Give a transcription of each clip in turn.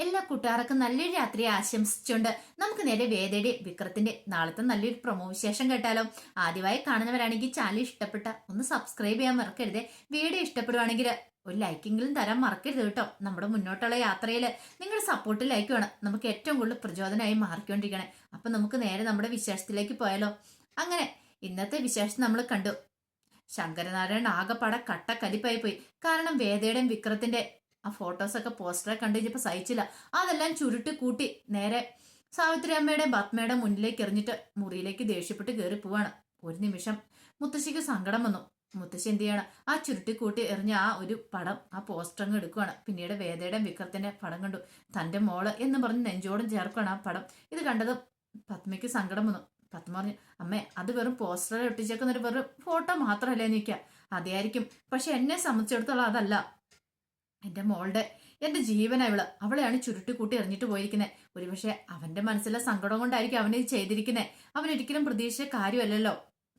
എല്ലാ കൂട്ടുകാർക്കും നല്ലൊരു രാത്രി ആശംസിച്ചുകൊണ്ട് നമുക്ക് നേരെ വേദയുടെ വിക്രത്തിന്റെ നാളത്തെ നല്ലൊരു പ്രൊമോ വിശേഷം കേട്ടാലോ. ആദ്യമായി കാണുന്നവരാണെങ്കിൽ ചാനൽ ഇഷ്ടപ്പെട്ട ഒന്ന് സബ്സ്ക്രൈബ് ചെയ്യാൻ മറക്കരുത്. വീഡിയോ ഇഷ്ടപ്പെടുവാണെങ്കിൽ ഒരു ലൈക്കെങ്കിലും തരാൻ മറക്കരുത് കേട്ടോ. നമ്മുടെ മുന്നോട്ടുള്ള യാത്രയിൽ നിങ്ങളുടെ സപ്പോർട്ട് ലൈക്ക് വേണം, നമുക്ക് ഏറ്റവും കൂടുതൽ പ്രചോദനമായി മാറിക്കൊണ്ടിരിക്കണേ. അപ്പൊ നമുക്ക് നേരെ നമ്മുടെ വിശേഷത്തിലേക്ക് പോയാലോ. അങ്ങനെ ഇന്നത്തെ വിശേഷം നമ്മൾ കണ്ടു. ശങ്കരനാരായണൻ ആകെപ്പാടെ കട്ടക്കലിപ്പായി പോയി. കാരണം വേദയുടെയും വിക്രത്തിന്റെ ആ ഫോട്ടോസൊക്കെ പോസ്റ്ററെ കണ്ടു കഴിഞ്ഞപ്പോ സഹിച്ചില്ല. അതെല്ലാം ചുരുട്ടി കൂട്ടി നേരെ സാവിത്രി അമ്മയുടെ പത്മയുടെ മുന്നിലേക്ക് എറിഞ്ഞിട്ട് മുറിയിലേക്ക് ദേഷ്യപ്പെട്ട് കയറി പോവാണ്. ഒരു നിമിഷം മുത്തശ്ശിക്ക് സങ്കടം വന്നു. മുത്തശ്ശി എന്ത് ചെയ്യാണ്, ആ ചുരുട്ടി കൂട്ടി എറിഞ്ഞ ആ ഒരു പടം, ആ പോസ്റ്റർ അങ്ങ് എടുക്കുവാണ്. പിന്നീട് വേദയുടെ വിക്രത്തിന്റെ പടം കണ്ടു. തന്റെ മോള് എന്ന് പറഞ്ഞ് നെഞ്ചോടും ചേർക്കുകയാണ് ആ പടം. ഇത് കണ്ടത് പത്മയ്ക്ക് സങ്കടം വന്നു. പത്മ പറഞ്ഞു, അമ്മേ അത് വെറും പോസ്റ്ററിൽ ഒട്ടിച്ചേക്കുന്ന ഒരു വെറും ഫോട്ടോ മാത്രമല്ലേ നിൽക്കുക, അതായിരിക്കും. പക്ഷെ എന്നെ സംബന്ധിച്ചിടത്തോളം അതല്ല. എന്റെ മോളുടെ, എന്റെ ജീവനാ ഇവള്. അവളെയാണ് ചുരുട്ടിക്കൂട്ടി എറിഞ്ഞിട്ട് പോയിരിക്കുന്നത്. ഒരുപക്ഷെ അവന്റെ മനസ്സിലെ സങ്കടം കൊണ്ടായിരിക്കും അവന് ചെയ്തിരിക്കുന്നത്. അവനൊരിക്കലും പ്രതീക്ഷിച്ച കാര്യമല്ലല്ലോ.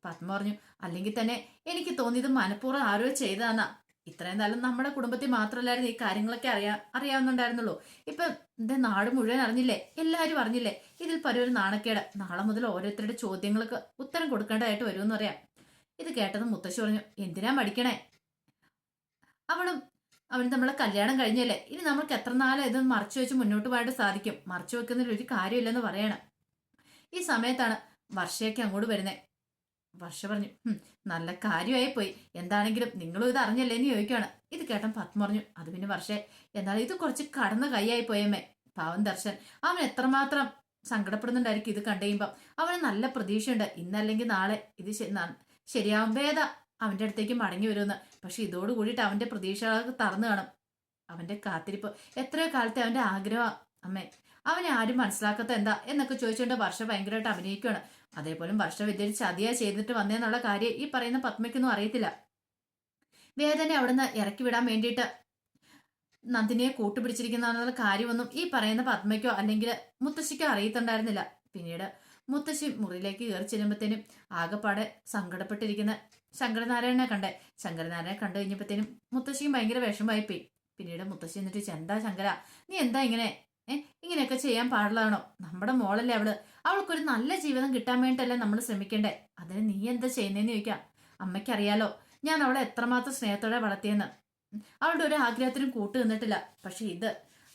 പത്മ പറഞ്ഞു, അല്ലെങ്കിൽ തന്നെ എനിക്ക് തോന്നിയത് മനഃപൂർവ്വം ആരോ ചെയ്തതാന്നാ. ഇത്രയും കാലം നമ്മുടെ കുടുംബത്തിൽ മാത്രമല്ലായിരുന്നു ഈ കാര്യങ്ങളൊക്കെ അറിയാവുന്നുണ്ടായിരുന്നുള്ളൂ. ഇപ്പൊ എന്റെ നാട് മുഴുവൻ അറിഞ്ഞില്ലേ, എല്ലാരും അറിഞ്ഞില്ലേ. ഇതിൽ ഒരു നാണക്കേട്. നാളെ മുതൽ ഓരോരുത്തരുടെ ചോദ്യങ്ങൾക്ക് ഉത്തരം കൊടുക്കേണ്ടതായിട്ട് വരുമെന്ന് പറയാം. ഇത് കേട്ടത് മുത്തശ്ശി പറഞ്ഞു, എന്തിനാ മടിക്കണേ, അവന് നമ്മളെ കല്യാണം കഴിഞ്ഞല്ലേ, ഇനി നമ്മൾക്ക് എത്ര നാളെ ഇത് മറച്ചു വെച്ച് മുന്നോട്ട് പോയിട്ട് സാധിക്കും. മറച്ചു വെക്കുന്നതിൽ ഒരു കാര്യമില്ലെന്ന് പറയണം. ഈ സമയത്താണ് വർഷയൊക്കെ അങ്ങോട്ട് വരുന്നേ. വർഷ പറഞ്ഞു, നല്ല കാര്യമായി പോയി. എന്താണെങ്കിലും നിങ്ങളും ഇത് അറിഞ്ഞല്ലേ എന്ന് ചോദിക്കുകയാണ്. ഇത് കേട്ടൻ പത്മ പറഞ്ഞു, അത് പിന്നെ വർഷേ, എന്നാലും ഇത് കുറച്ച് കടന്ന കൈയായി പോയമ്മേ. പാവം ദർശൻ, അവൻ എത്രമാത്രം സങ്കടപ്പെടുന്നുണ്ടായിരിക്കും ഇത് കണ്ടുകഴിയുമ്പം. അവന് നല്ല പ്രതീക്ഷയുണ്ട്, ഇന്നല്ലെങ്കിൽ നാളെ ഇത് ശരിയാവും, വേദ അവന്റെ അടുത്തേക്ക് മടങ്ങി വരുമെന്ന്. പക്ഷെ ഇതോട് കൂടിയിട്ട് അവന്റെ പ്രതീക്ഷകളൊക്കെ തറന്നു കാണും. അവന്റെ കാത്തിരിപ്പ് എത്രയോ കാലത്തെ അവന്റെ ആഗ്രഹം. അമ്മേ, അവനെ ആരും മനസ്സിലാക്കാത്ത എന്താ എന്നൊക്കെ ചോദിച്ചുകൊണ്ട് വർഷ ഭയങ്കരമായിട്ട് അഭിനയിക്കുകയാണ്. അതേപോലെ വർഷ വലിയൊരു ചതിയാ ചെയ്തിട്ട് വന്നേന്നുള്ള കാര്യം ഈ പറയുന്ന പത്മയ്ക്കൊന്നും അറിയത്തില്ല. വേദനെ അവിടുന്ന് ഇറക്കി വിടാൻ വേണ്ടിയിട്ട് നന്ദിനിയെ കൂട്ടുപിടിച്ചിരിക്കുന്ന കാര്യമൊന്നും ഈ പറയുന്ന പത്മയ്ക്കോ അല്ലെങ്കിൽ മുത്തശ്ശിക്കോ അറിയത്തുണ്ടായിരുന്നില്ല. പിന്നീട് മുത്തശ്ശി മുറിയിലേക്ക് കയറി ചെല്ലുമ്പോഴത്തേനും ആകെപ്പാടെ സങ്കടപ്പെട്ടിരിക്കുന്ന ശങ്കരനാരായണനെ കണ്ടേ. ശങ്കരനാരായണനെ കണ്ടു കഴിഞ്ഞപ്പോഴത്തേനും മുത്തശ്ശിയും ഭയങ്കര വിഷമമായി പോയി. പിന്നീട് മുത്തശ്ശി എന്നിട്ട്, എന്താ ശങ്കര, നീ എന്താ ഇങ്ങനെ ഇങ്ങനെയൊക്കെ ചെയ്യാൻ പാടില്ലാണോ? നമ്മുടെ മോളല്ലേ അവള്, അവൾക്കൊരു നല്ല ജീവിതം കിട്ടാൻ വേണ്ടിട്ടല്ലേ നമ്മൾ ശ്രമിക്കണ്ടേ, അതിന് നീ എന്താ ചെയ്യുന്നതെന്ന് ചോദിക്കാം. അമ്മയ്ക്കറിയാലോ ഞാൻ അവളെ എത്രമാത്രം സ്നേഹത്തോടെ വളർത്തിയെന്ന്. അവളുടെ ഒരു ആഗ്രഹത്തിനും കൂട്ടു നിന്നിട്ടില്ല. പക്ഷെ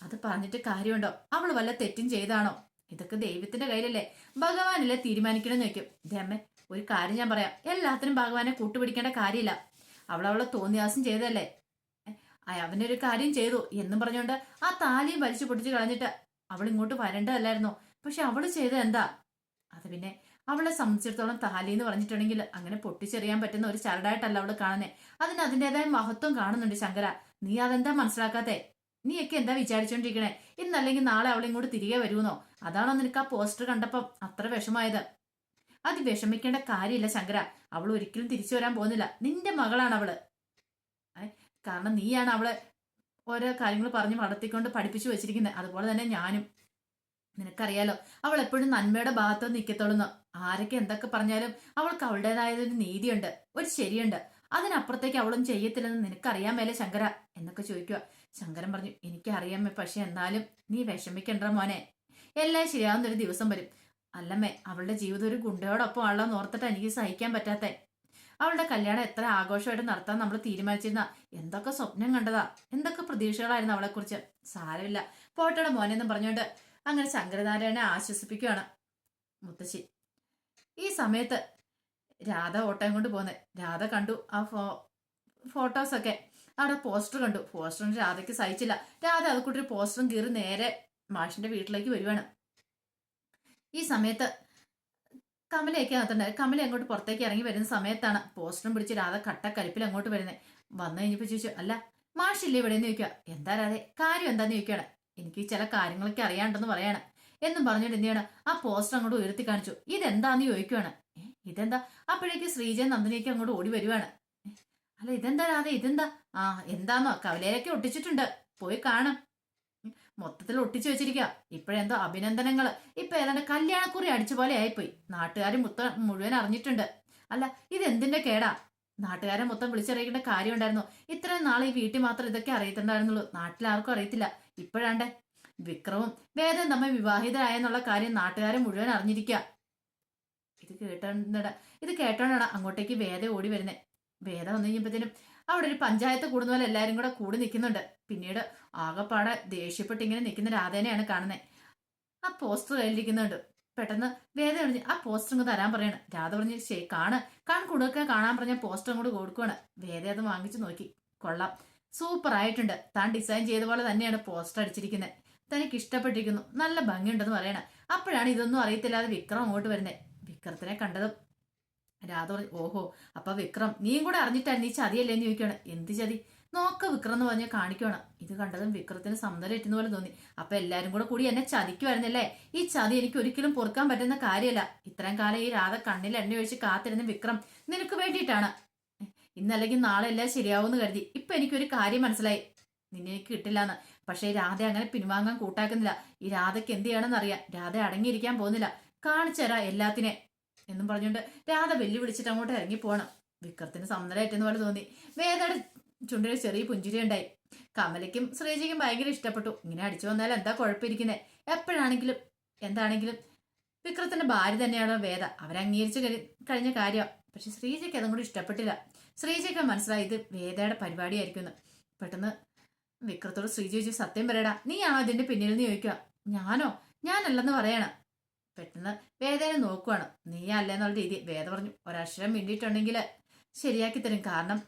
അത് പറഞ്ഞിട്ട് കാര്യമുണ്ടോ? അവൾ വല്ല തെറ്റും ചെയ്താണോ? ഇതൊക്കെ ദൈവത്തിന്റെ കയ്യിലല്ലേ, ഭഗവാനല്ലേ തീരുമാനിക്കണമെന്ന് വെക്കും. അമ്മേ, ഒരു കാര്യം ഞാൻ പറയാം, എല്ലാത്തിനും ഭഗവാനെ കൂട്ടുപിടിക്കേണ്ട കാര്യമില്ല. അവളെ തോന്നിയാസം ചെയ്തല്ലേ, അവനൊരു കാര്യം ചെയ്തു എന്നും പറഞ്ഞുകൊണ്ട് ആ താലിയും വലിച്ചു പൊട്ടിച്ച് കളഞ്ഞിട്ട് അവൾ ഇങ്ങോട്ട് വരേണ്ടതല്ലായിരുന്നോ? പക്ഷെ അവള് ചെയ്തത് എന്താ? അത് പിന്നെ അവളെ സംബന്ധിച്ചിടത്തോളം താലി എന്ന് പറഞ്ഞിട്ടുണ്ടെങ്കിൽ അങ്ങനെ പൊട്ടിച്ചെറിയാൻ പറ്റുന്ന ഒരു ചരടായിട്ടല്ല അവള് കാണുന്നേ. അതിന് അതിൻ്റെതായ മഹത്വം കാണുന്നുണ്ട് ശങ്കര. നീ അതെന്താ മനസ്സിലാക്കാത്തെ? നീയൊക്കെ എന്താ വിചാരിച്ചോണ്ടിരിക്കണേ? ഇന്നല്ലെങ്കിൽ നാളെ അവളെ ഇങ്ങോട്ട് തിരികെ വരുമെന്നോ? അതാണോ നിനക്ക് ആ പോസ്റ്റർ കണ്ടപ്പം അത്ര വിഷമായത്? അത് വിഷമിക്കേണ്ട കാര്യമില്ല ശങ്കര. അവൾ ഒരിക്കലും തിരിച്ചു വരാൻ പോകുന്നില്ല. നിന്റെ മകളാണ് അവള്. കാരണം നീയാണ് അവളെ ഓരോ കാര്യങ്ങൾ പറഞ്ഞ് വളർത്തിക്കൊണ്ട് പഠിപ്പിച്ചു വെച്ചിരിക്കുന്നത്. അതുപോലെ തന്നെ ഞാനും. നിനക്കറിയാലോ അവൾ എപ്പോഴും നന്മയുടെ ഭാഗത്ത് നിൽക്കത്തുള്ളൂ. ആരൊക്കെ എന്തൊക്കെ പറഞ്ഞാലും അവൾക്ക് അവളുടേതായതൊരു നീതിയുണ്ട്, ഒരു ശരിയുണ്ട്. അതിനപ്പുറത്തേക്ക് അവളും ചെയ്യത്തില്ലെന്ന് നിനക്കറിയാൻ മേലെ ശങ്കര എന്നൊക്കെ ചോദിക്കുക. ശങ്കരൻ പറഞ്ഞു, എനിക്കറിയാമേ, പക്ഷെ എന്നാലും നീ വിഷമിക്കണ്ട മോനെ, എല്ലാം ശരിയാവുന്നൊരു ദിവസം വരും. അല്ലമ്മേ, അവളുടെ ജീവിതം ഒരു ഗുണ്ടയോടൊപ്പം ആളെന്ന് ഓർത്തിട്ട് എനിക്ക് സഹിക്കാൻ പറ്റാത്ത. അവളുടെ കല്യാണം എത്ര ആഘോഷമായിട്ട് നടത്താൻ നമ്മൾ തീരുമാനിച്ചിരുന്ന, എന്തൊക്കെ സ്വപ്നം കണ്ടതാ, എന്തൊക്കെ പ്രതീക്ഷകളായിരുന്നു അവളെക്കുറിച്ച്. സാരമില്ല പോട്ടയുടെ മോനെന്നും പറഞ്ഞുകൊണ്ട് അങ്ങനെ ശങ്കരനാരായണനെ ആശ്വസിപ്പിക്കുകയാണ് മുത്തശ്ശി. ഈ സമയത്ത് രാധ ഓട്ടം കൊണ്ട് പോന്നെ. രാധ കണ്ടു ആ ഫോട്ടോസൊക്കെ, അവിടെ പോസ്റ്റർ കണ്ടു. പോസ്റ്ററിന് രാധയ്ക്ക് സഹിച്ചില്ല. രാധ അത് കൂട്ടൊരു പോസ്റ്ററും കീറി നേരെ മാഷിന്റെ വീട്ടിലേക്ക് വരുവാണ്. ഈ സമയത്ത് കമലയൊക്കെ അകത്തുണ്ട്. കമല അങ്ങോട്ട് പുറത്തേക്ക് ഇറങ്ങി വരുന്ന സമയത്താണ് പോസ്റ്ററും പിടിച്ച് രാധ കട്ടക്കലിപ്പിൽ അങ്ങോട്ട് വരുന്നത്. വന്നു കഴിഞ്ഞപ്പോ ചോദിച്ചു, അല്ല മാഷില്ലേ ഇവിടെ എന്ന് ചോദിക്കുക. എന്താ രാധേ, കാര്യം എന്താന്ന് ചോദിക്കുകയാണ്. എനിക്ക് ചില കാര്യങ്ങളൊക്കെ അറിയാണ്ടെന്ന് പറയാണ് എന്നും പറഞ്ഞിട്ട് എന്ത് ചെയ്യണം, ആ പോസ്റ്റർ അങ്ങോട്ട് ഉയർത്തി കാണിച്ചു. ഇതെന്താന്ന് ചോദിക്കുവാണ്. ഇതെന്താ? അപ്പോഴേക്ക് ശ്രീജൻ നന്ദിനിയൊക്കെ അങ്ങോട്ട് ഓടി വരുവാണ്. അല്ല ഇതെന്താ രാധേ, ഇതെന്താ? ആ എന്താന്നോ, കവലയിലൊക്കെ ഒട്ടിച്ചിട്ടുണ്ട്, പോയി കാണാം. മൊത്തത്തിൽ ഒട്ടിച്ചു വെച്ചിരിക്കുക. ഇപ്പോഴെന്തോ അഭിനന്ദനങ്ങള്, ഇപ്പൊ ഏതാണ്ട് കല്യാണക്കുറി അടിച്ച പോലെ ആയിപ്പോയി. നാട്ടുകാരും മുഴുവൻ അറിഞ്ഞിട്ടുണ്ട്. അല്ല ഇതെന്തിന്റെ കേടാ? നാട്ടുകാരെ മൊത്തം വിളിച്ചറിയിക്കേണ്ട കാര്യം ഉണ്ടായിരുന്നു. ഇത്രയും നാളെ ഈ വീട്ടിൽ മാത്രം ഇതൊക്കെ അറിയത്തുണ്ടായിരുന്നുള്ളൂ, നാട്ടിലാർക്കും അറിയത്തില്ല. ഇപ്പോഴാണ്ട് വിക്രമും വേദയും തമ്മിൽ വിവാഹിതരായെന്നുള്ള കാര്യം നാട്ടുകാരെ മുഴുവൻ അറിഞ്ഞിരിക്കുക. ഇത് കേട്ടോണ്ട ഇത് കേട്ടോണ്ടാണ് അങ്ങോട്ടേക്ക് വേദ ഓടി വരുന്നത്. വേദ വന്നു കഴിഞ്ഞപ്പോഴത്തേനും അവിടെ ഒരു പഞ്ചായത്ത് കൂടുന്ന പോലെ എല്ലാവരും കൂടെ കൂടി നിൽക്കുന്നുണ്ട്. പിന്നീട് ആകെപ്പാടെ ദേഷ്യപ്പെട്ട് ഇങ്ങനെ നിൽക്കുന്ന രാധേനെയാണ് കാണുന്നത്. ആ പോസ്റ്റർ കയ്യിലിരിക്കുന്നുണ്ട്. പെട്ടെന്ന് വേദ പറഞ്ഞ് ആ പോസ്റ്റർ ഇങ്ങ് തരാൻ പറയണം. രാധ പറഞ്ഞ് ശരി കൊടുക്കാൻ കാണാൻ പറഞ്ഞ പോസ്റ്റർ അങ്ങോട്ട് കൊടുക്കുവാണ്. വേദ അത് വാങ്ങിച്ചു നോക്കി. കൊള്ളാം, സൂപ്പർ ആയിട്ടുണ്ട്. താൻ ഡിസൈൻ ചെയ്ത പോലെ തന്നെയാണ് പോസ്റ്റർ അടിച്ചിരിക്കുന്നത്. തനിക്ക് ഇഷ്ടപ്പെട്ടിരിക്കുന്നു, നല്ല ഭംഗിയുണ്ടെന്ന് പറയണം. അപ്പോഴാണ് ഇതൊന്നും അറിയത്തില്ലാതെ വിക്രം അങ്ങോട്ട് വരുന്നത്. വിക്രത്തിനെ കണ്ടതും രാധ പറഞ്ഞു ഓഹോ, അപ്പൊ വിക്രം നീയും കൂടെ അറിഞ്ഞിട്ടായിരുന്നു ഈ ചതിയല്ലേന്ന് ചോദിക്കുകയാണ്. എന്ത് ചതി? നോക്ക വിക്രം എന്ന് പറഞ്ഞ് കാണിക്കണം. ഇത് കണ്ടതും വിക്രത്തിന് സമുദ്രം പോലെ തോന്നി. അപ്പൊ എല്ലാരും കൂടി എന്നെ ചതിക്കുമായിരുന്നല്ലേ? ഈ ചതി എനിക്ക് ഒരിക്കലും പൊറുക്കാൻ പറ്റുന്ന കാര്യമല്ല. ഇത്രയും കാലം ഈ രാധ കണ്ണിൽ എണ്ണ ഒഴിച്ച് കാത്തിരുന്ന വിക്രം നിനക്ക് വേണ്ടിയിട്ടാണ്. ഇന്നല്ലെങ്കിൽ നാളെ എല്ലാം ശരിയാവുമെന്ന് കരുതി. ഇപ്പൊ എനിക്കൊരു കാര്യം മനസ്സിലായി, നിന്നെ എനിക്ക് കിട്ടില്ലാന്ന്. പക്ഷേ രാധ അങ്ങനെ പിൻവാങ്ങാൻ കൂട്ടാക്കുന്നില്ല. ഈ രാധയ്ക്ക് എന്ത് ചെയ്യണമെന്ന് അറിയാം. രാധ അടങ്ങിയിരിക്കാൻ പോകുന്നില്ല. കാണിച്ചു തരാ എല്ലാത്തിനെ എന്നും പറഞ്ഞുകൊണ്ട് രാധ വെല്ലുവിളിച്ചിട്ട് അങ്ങോട്ട് ഇറങ്ങി പോകണം. വിക്രത്തിന് സമുദ്രമായിട്ടെന്ന് പോലെ തോന്നി. വേദയുടെ ചുണ്ടിൽ ചെറിയ പുഞ്ചിരി ഉണ്ടായി. കമലയ്ക്കും ശ്രീജയ്ക്കും ഭയങ്കര ഇഷ്ടപ്പെട്ടു. ഇങ്ങനെ അടിച്ചു വന്നാൽ എന്താ കുഴപ്പമിരിക്കുന്നത്? എപ്പോഴാണെങ്കിലും എന്താണെങ്കിലും വിക്രത്തിന്റെ ഭാര്യ തന്നെയാണ് വേദ. അവരംഗീകരിച്ച് കഴിഞ്ഞ കാര്യമാണ്. പക്ഷെ ശ്രീജയ്ക്ക് അതും കൂടി ഇഷ്ടപ്പെട്ടില്ല. ശ്രീജയ്ക്ക് മനസ്സിലായി ഇത് വേദയുടെ പരിപാടിയായിരിക്കും. പെട്ടെന്ന് വിക്രത്തോട് ശ്രീജ ചോദിച്ചു സത്യം പറയടാ, നീയാണോ ഇതിന്റെ പിന്നിൽ നിന്ന് ചോദിക്കുക. ഞാനോ? ഞാനല്ലെന്ന് പറയണം. പെട്ടെന്ന് വേദനെ നോക്കുവാണ്. നീ അല്ലെന്നുള്ള രീതി. വേദ പറഞ്ഞു ഒരക്ഷരം മിണ്ടിയിട്ടുണ്ടെങ്കിൽ ശരിയാക്കി തരും. കാരണം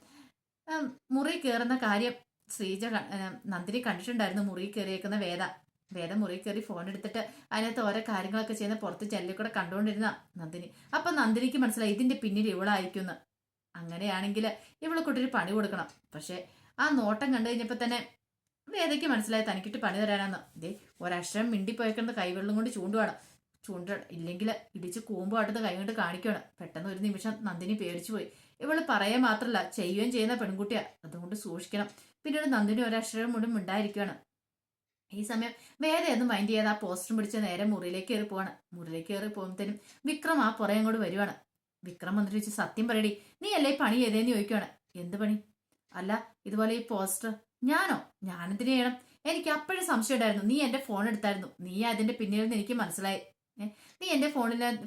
മുറി കയറുന്ന കാര്യം ശ്രീജ നന്ദിനി കണ്ടിട്ടുണ്ടായിരുന്നു. മുറി കയറിയേക്കുന്ന വേദ മുറി കയറി ഫോൺ എടുത്തിട്ട് അതിനകത്ത് ഓരോ കാര്യങ്ങളൊക്കെ ചെയ്യുന്ന പുറത്ത് ജനലിൽ കണ്ടുകൊണ്ടിരുന്ന നന്ദിനി. അപ്പൊ നന്ദിനിക്ക് മനസ്സിലായി ഇതിന്റെ പിന്നിൽ ഇവളായിരിക്കുന്നു. അങ്ങനെയാണെങ്കിൽ ഇവളെ കൊണ്ടൊരു പണി കൊടുക്കണം. പക്ഷെ ആ നോട്ടം കണ്ടു കഴിഞ്ഞപ്പോ തന്നെ വേദയ്ക്ക് മനസ്സിലായി തനിക്കിട്ട് പണി തരാനാന്ന്. ഇതേ ഒരക്ഷരം മിണ്ടിപ്പോയേക്കുന്നത് കൈവെള്ളം കൊണ്ട് ചൂണ്ടുവാണ്. ഇല്ലെങ്കിൽ ഇടിച്ച് കൂമ്പാട്ടത് കൈകൊണ്ട് കാണിക്കുകയാണ്. പെട്ടെന്ന് ഒരു നിമിഷം നന്ദിനി പേടിച്ചു പോയി. ഇവള് പറയാൻ മാത്രമല്ല ചെയ്യുകയും ചെയ്യുന്ന പെൺകുട്ടിയാ, അതുകൊണ്ട് സൂക്ഷിക്കണം. പിന്നീട് നന്ദിനി ഒരക്ഷരം മുഴുവൻ ഉണ്ടായിരിക്കുകയാണ്. ഈ സമയം വേറെ ഒന്നും മൈൻഡ് ചെയ്യാതെ ആ പോസ്റ്ററും പിടിച്ച് നേരെ മുറിയിലേക്ക് കയറി പോവാണ്. മുറിയിലേക്ക് കയറി പോകുമ്പോഴത്തേനും വിക്രം ആ പുറകെ കൂടി വരുവാണ്. വിക്രം വന്നിട്ട് ചോദിച്ചു സത്യം പറയടി, നീ അല്ലേ പണി ചെയ്തേന്ന് ചോദിക്കുകയാണ്. എന്ത് പണി? അല്ല ഇതുപോലെ ഈ പോസ്റ്റർ. ഞാനെന്തിനു ചെയ്യണം? എനിക്ക് അപ്പോഴും സംശയം ഉണ്ടായിരുന്നു. നീ എന്റെ ഫോൺ എടുത്തായിരുന്നു, നീ അതിന്റെ പിന്നിൽ എനിക്ക് മനസ്സിലായി. നീ എന്റെ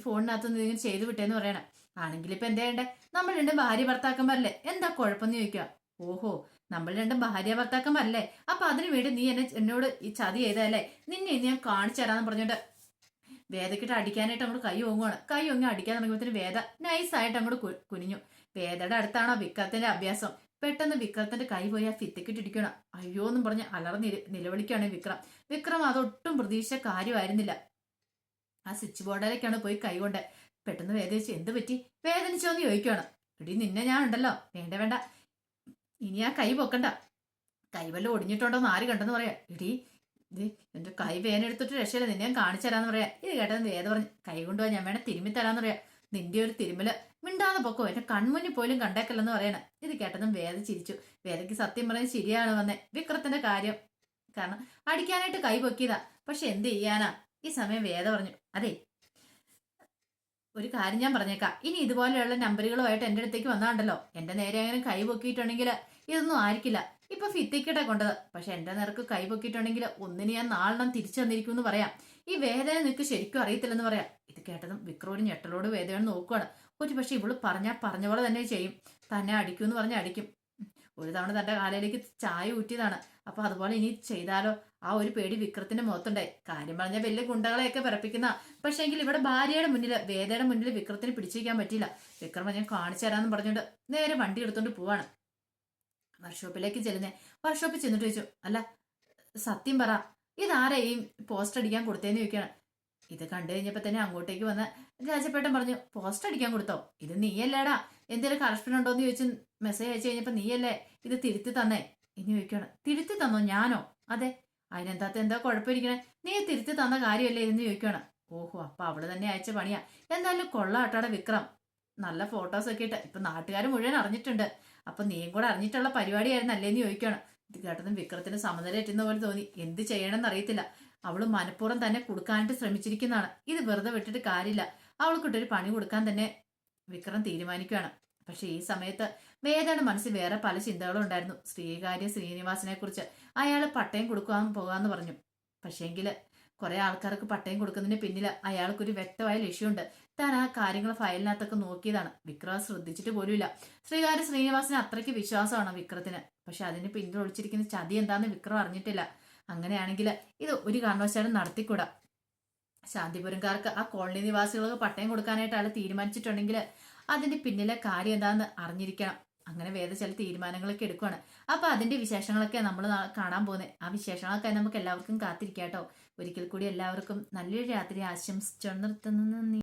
ഫോണിനകത്ത് നീ ചെയ്തു വിട്ടേന്ന് പറയണം. ആണെങ്കിൽ ഇപ്പൊ എന്താ ചെയ്യണ്ടേ? നമ്മൾ രണ്ടും ഭാര്യ ഭർത്താക്കന്മാരല്ലേ, എന്താ കുഴപ്പമെന്ന് ചോദിക്കുക. ഓഹോ, നമ്മൾ രണ്ടും ഭാര്യ ഭർത്താക്കന്മാരല്ലേ, അപ്പൊ അതിനു വേണ്ടി നീ എന്നോട് ഈ ചതി ചെയ്തല്ലേ, നിന്നെ ഞാൻ കാണിച്ചു തരാന്ന് പറഞ്ഞോണ്ട് വേദക്കിട്ട് അടിക്കാനായിട്ട് അങ്ങോട്ട് കൈ ഓങ്ങുവാണ്. കൈ ഓങ്ങി അടിക്കാൻ തുടങ്ങിയപ്പോൾ വേദ നൈസായിട്ട് അങ്ങോട്ട് കുനിഞ്ഞു. വേദയുടെ അടുത്താണോ വിക്രത്തിന്റെ അഭ്യാസം. പെട്ടെന്ന് വിക്രത്തിന്റെ കൈ പോയി ആ ഫിത്തിക്കിട്ട് ഇടിക്കണം. അയ്യോ എന്നും പറഞ്ഞ് അലർന്ന് നിലവിളിക്കുകയാണ് വിക്രം അതൊട്ടും പ്രതീക്ഷിച്ച കാര്യമായിരുന്നില്ല. ആ സ്വിച്ച് ബോർഡിലേക്കാണ് പോയി കൈകൊണ്ട്. പെട്ടെന്ന് വേദനിച്ച് എന്ത് പറ്റി, വേദനിച്ചോന്ന് ചോദിക്കുകയാണ്. ഇടി നിന്നെ ഞാൻ ഉണ്ടല്ലോ, വേണ്ട ഇനി ആ കൈ പൊക്കണ്ട. കൈ വല്ലതും ഒടിഞ്ഞിട്ടുണ്ടോന്ന് ആര് കണ്ടെന്ന് പറയാ. ഇടി ഇത് എന്റെ കൈ വേനെടുത്തിട്ട് രക്ഷയില്ല, നിന്നെ ഞാൻ കാണിച്ചു തരാന്ന് പറയാ. ഇത് കേട്ടത് വേദ പറഞ്ഞു കൈ കൊണ്ടുപോയി ഞാൻ വേണേ തിരുമ്മി തരാന്ന് പറയാ. നിന്റെ ഒരു തിരുമ്മല് മിണ്ടാതെ പൊക്കോ, എന്റെ കൺമുന്നിൽ പോലും കണ്ടേക്കല്ലെന്ന് പറയണേ. ഇത് കേട്ടതും വേദ ചിരിച്ചു. വേദയ്ക്ക് സത്യം പറയുന്നത് ശരിയാണ് വന്നേ വിക്രത്തിന്റെ കാര്യം. കാരണം അടിക്കാനായിട്ട് കൈ പൊക്കിയതാ. പക്ഷെ എന്ത് ചെയ്യാനാ. ഈ സമയം വേദ പറഞ്ഞു അതെ ഒരു കാര്യം ഞാൻ പറഞ്ഞേക്കാം, ഇനി ഇതുപോലെയുള്ള നമ്പറുകളുമായിട്ട് എന്റെ അടുത്തേക്ക് വന്നാണ്ടല്ലോ, എന്റെ നേരെ അങ്ങനെ കൈ പൊക്കിയിട്ടുണ്ടെങ്കിൽ ഇതൊന്നും ആയിരിക്കില്ല. ഇപ്പൊ ഫിത്തിക്കട്ടെ കൊണ്ടത്. പക്ഷെ എന്റെ നേർക്ക് കൈ പൊക്കിയിട്ടുണ്ടെങ്കിൽ ഒന്നിന് ഞാൻ നാലെണ്ണം തിരിച്ചു തന്നിരിക്കും എന്ന് പറയാം. ഈ വേദന നിനക്ക് ശരിക്കും അറിയത്തില്ലെന്ന് പറയാം. ഇത് കേട്ടതും വിക്രം ഞെട്ടലോട് വേദന നോക്കുവാണ്. ഒരു പക്ഷെ ഇവള് പറഞ്ഞ പോലെ തന്നെ ചെയ്യും. തന്നെ അടിക്കുമെന്ന് പറഞ്ഞ് അടിക്കും. ഒരു തവണ തന്റെ കാലയിലേക്ക് ചായ ഊറ്റിയതാണ്. അപ്പൊ അതുപോലെ ഇനി ചെയ്താലോ, ആ ഒരു പേടി വിക്രത്തിന്റെ മുഖത്തുണ്ടായി. കാര്യം പറഞ്ഞ വലിയ ഗുണ്ടകളെയൊക്കെ പിറപ്പിക്കുന്ന. പക്ഷെ എങ്കിൽ ഇവിടെ ഭാര്യയുടെ മുന്നിൽ വേദയുടെ മുന്നിൽ വിക്രത്തിന് പിടിച്ചിരിക്കാൻ പറ്റിയില്ല. വിക്രം ഞാൻ കാണിച്ചു തരാമെന്ന് പറഞ്ഞുകൊണ്ട് നേരെ വണ്ടി എടുത്തോണ്ട് പോവാണ്. വർക്ക്ഷോപ്പിലേക്ക് ചെല്ലുന്നേ. വർക്ക്ഷോപ്പിൽ ചെന്നിട്ട് ചോദിച്ചു അല്ല സത്യം പറ, ഇതാരാ ഈ പോസ്റ്റർ അടിക്കാൻ കൊടുത്തേന്ന് ചോദിക്കുകയാണ്. ഇത് കണ്ടു കഴിഞ്ഞപ്പോ തന്നെ അങ്ങോട്ടേക്ക് വന്ന രാജപ്പേട്ടൻ പറഞ്ഞു പോസ്റ്റർ അടിക്കാൻ കൊടുത്തോ? ഇത് നീയല്ലേടാ, എന്തെങ്കിലും കറക്ഷൻ ഉണ്ടോന്ന് ചോദിച്ചു മെസ്സേജ് അയച്ചു കഴിഞ്ഞപ്പോ നീയല്ലേ ഇത് തിരുത്തി തന്നേ ഇനി ചോദിക്കുകയാണ്. തിരുത്തി തന്നോ? ഞാനോ? അതെ. എന്താ കുഴപ്പമിരിക്കണേ, നീ തിരുത്തി തന്ന കാര്യമല്ലേ ഇതെന്ന് ചോദിക്കുകയാണ്. ഓഹോ, അപ്പൊ അവള് തന്നെ അയച്ച പണിയാ. എന്തായാലും കൊള്ളാട്ടാടെ വിക്രം, നല്ല ഫോട്ടോസ് ഒക്കെ ഇട്ട് ഇപ്പൊ നാട്ടുകാർ മുഴുവൻ അറിഞ്ഞിട്ടുണ്ട്. അപ്പൊ നീയും കൂടെ അറിഞ്ഞിട്ടുള്ള പരിപാടിയായിരുന്നു അല്ലേന്ന് ചോദിക്കുകയാണ്. ഇത് കേട്ടതും വിക്രത്തിന് സമനിലേറ്റുന്ന പോലെ തോന്നി. എന്ത് ചെയ്യണമെന്ന് അറിയത്തില്ല. അവള് മനഃപൂർവ്വം തന്നെ കൊടുക്കാനായിട്ട് ശ്രമിച്ചിരിക്കുന്നതാണ്. ഇത് വെറുതെ വിട്ടിട്ട് കാര്യമില്ല. അവൾക്കിട്ടൊരു പണി കൊടുക്കാൻ തന്നെ വിക്രം തീരുമാനിക്കുകയാണ്. പക്ഷെ ഈ സമയത്ത് വേദയുടെ മനസ്സിൽ വേറെ പല ചിന്തകളും ഉണ്ടായിരുന്നു. ശ്രീനിവാസനെ കുറിച്ച്. അയാള് പട്ടയം കൊടുക്കാൻ പോകാന്ന് പറഞ്ഞു. പക്ഷേങ്കിൽ കുറെ ആൾക്കാർക്ക് പട്ടയം കൊടുക്കുന്നതിന് പിന്നിൽ അയാൾക്കൊരു വ്യക്തമായ ലക്ഷ്യമുണ്ട്. താൻ ആ കാര്യങ്ങൾ ഫയലിനകത്തൊക്കെ നോക്കിയതാണ്. വിക്രം ശ്രദ്ധിച്ചിട്ട് പോലുമില്ല. ശ്രീകാര്യ ശ്രീനിവാസന് അത്രയ്ക്ക് വിശ്വാസമാണ് വിക്രത്തിന്. പക്ഷെ അതിന് പിന്നിൽ ഒളിച്ചിരിക്കുന്ന ചതി എന്താന്ന് വിക്രം അറിഞ്ഞിട്ടില്ല. അങ്ങനെയാണെങ്കിൽ ഇത് ഒരു കാരണവശാലും നടത്തിക്കൂടാ. ശാന്തിപുരംകാർക്ക് ആ കോളനി നിവാസികൾക്ക് പട്ടയം കൊടുക്കാനായിട്ട് അയാൾ തീരുമാനിച്ചിട്ടുണ്ടെങ്കിൽ അതിന്റെ പിന്നിലെ കാര്യം എന്താന്ന് അറിഞ്ഞിരിക്കണം. അങ്ങനെ വേറെ ചില തീരുമാനങ്ങളൊക്കെ എടുക്കുകയാണ്. അപ്പൊ അതിന്റെ വിശേഷങ്ങളൊക്കെ നമ്മൾ കാണാൻ പോകുന്നത്. ആ വിശേഷങ്ങളൊക്കെ നമുക്ക് എല്ലാവർക്കും കാത്തിരിക്കാം കേട്ടോ. ഒരിക്കൽ കൂടി എല്ലാവർക്കും നല്ലൊരു രാത്രി ആശംസിച്ചു നിർത്തുന്നു. നന്ദി.